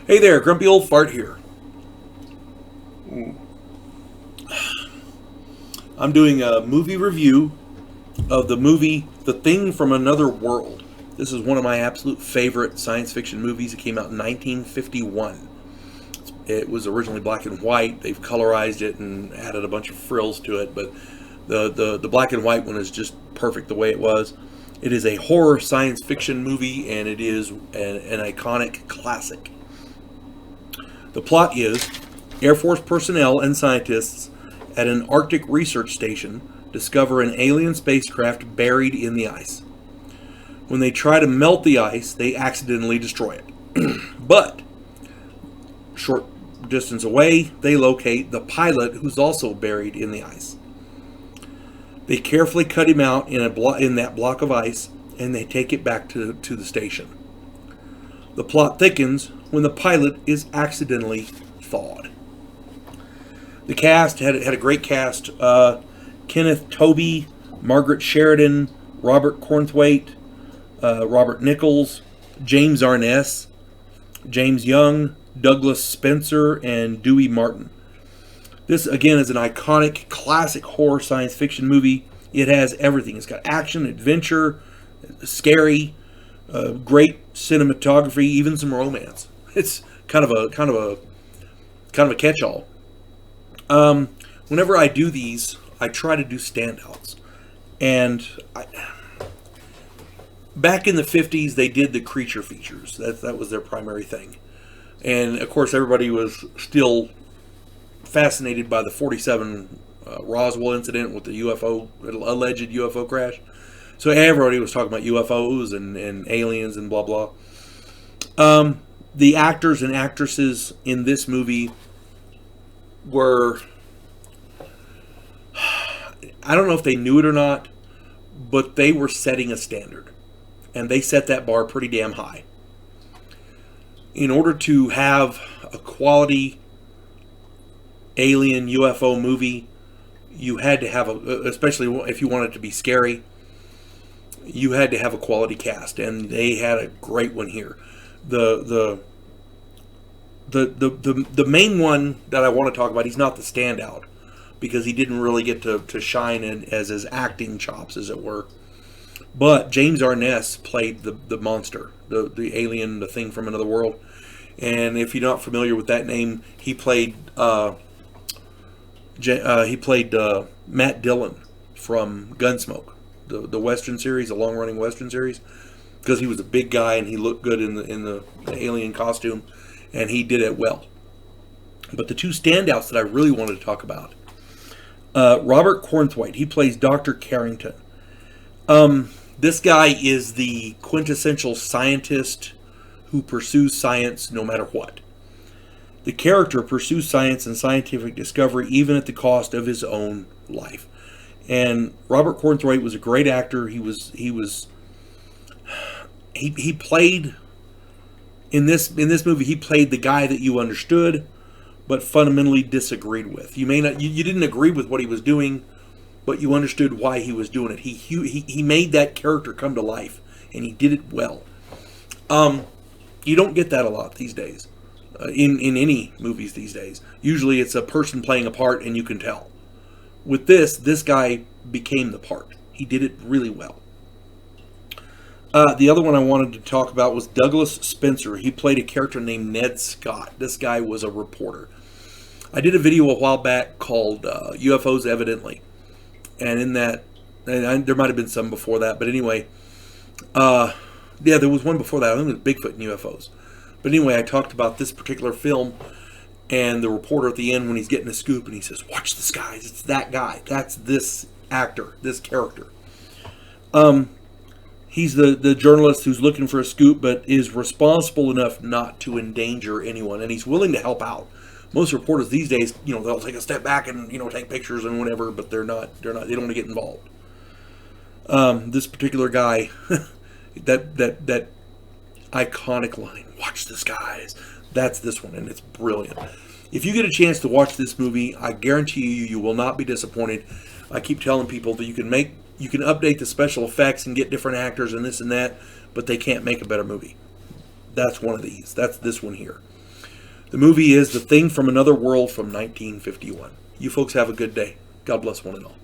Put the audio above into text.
Hey there, Grumpy Old Fart here. I'm doing a movie review of the movie The Thing from Another World. This is one of my absolute favorite science fiction movies. It came out in 1951. It was originally black and white. They've colorized it and added a bunch of frills to it, but the black and white one is just perfect the way it was. It is a horror science fiction movie, and it is an iconic classic. The plot is Air Force personnel and scientists at an Arctic research station discover an alien spacecraft buried in the ice. When they try to melt the ice, they accidentally destroy it. But, short distance away, they locate the pilot who's also buried in the ice. They carefully cut him out in that block of ice, and they take it back to the station. The plot thickens when the pilot is accidentally thawed. The cast had a great cast. Kenneth Tobey, Margaret Sheridan, Robert Cornthwaite, Robert Nichols, James Arness, James Young, Douglas Spencer, and Dewey Martin. This, again, is an iconic, classic horror science fiction movie. It has everything. It's got action, adventure, scary, great cinematography, even some romance. It's kind of a catch-all. Whenever I do these, I try to do standouts. And back in the 50s, they did the creature features. That was their primary thing. And, of course, everybody was still fascinated by the 47 Roswell incident with the alleged UFO crash. So everybody was talking about UFOs and aliens and blah, blah. The actors and actresses in this movie were, I don't know if they knew it or not, but they were setting a standard. And they set that bar pretty damn high. In order to have a quality alien UFO movie, you had to have especially if you wanted it to be scary, you had to have a quality cast, and they had a great one here. The main one that I want to talk about, he's not the standout because he didn't really get to shine as his acting chops, as it were. But James Arness played the monster, the alien, the thing from another world. And if you're not familiar with that name, he played Matt Dillon from Gunsmoke, the Western series, the long-running Western series, because he was a big guy and he looked good in the alien costume, and he did it well. But the two standouts that I really wanted to talk about, Robert Cornthwaite, he plays Dr. Carrington. This guy is the quintessential scientist who pursues science no matter what. The character pursues science and scientific discovery even at the cost of his own life. And Robert Cornthwaite was a great actor. He played in this movie. He played the guy that you understood, but fundamentally disagreed with. You didn't agree with what he was doing, but you understood why he was doing it. He made that character come to life, and he did it well. You don't get that a lot these days. In any movies these days. Usually it's a person playing a part and you can tell. With this guy became the part. He did it really well. The other one I wanted to talk about was Douglas Spencer. He played a character named Ned Scott. This guy was a reporter. I did a video a while back called UFOs Evidently. And in that, there might have been some before that, but anyway, there was one before that. I think it was Bigfoot and UFOs. But anyway, I talked about this particular film, and the reporter at the end, when he's getting a scoop, and he says, "Watch the skies." It's that guy. That's this actor, this character. He's the journalist who's looking for a scoop, but is responsible enough not to endanger anyone, and he's willing to help out. Most reporters these days, they'll take a step back and take pictures and whatever, but they don't want to get involved. This particular guy, that iconic line, "Watch the skies," that's this one, and it's brilliant. If you get a chance to watch this movie, I guarantee you will not be disappointed. I keep telling people that you can update the special effects and get different actors and this and that, but they can't make a better movie. That's one of these. That's this one here. The movie is The Thing from Another World from 1951. You folks have a good day. God bless one and all.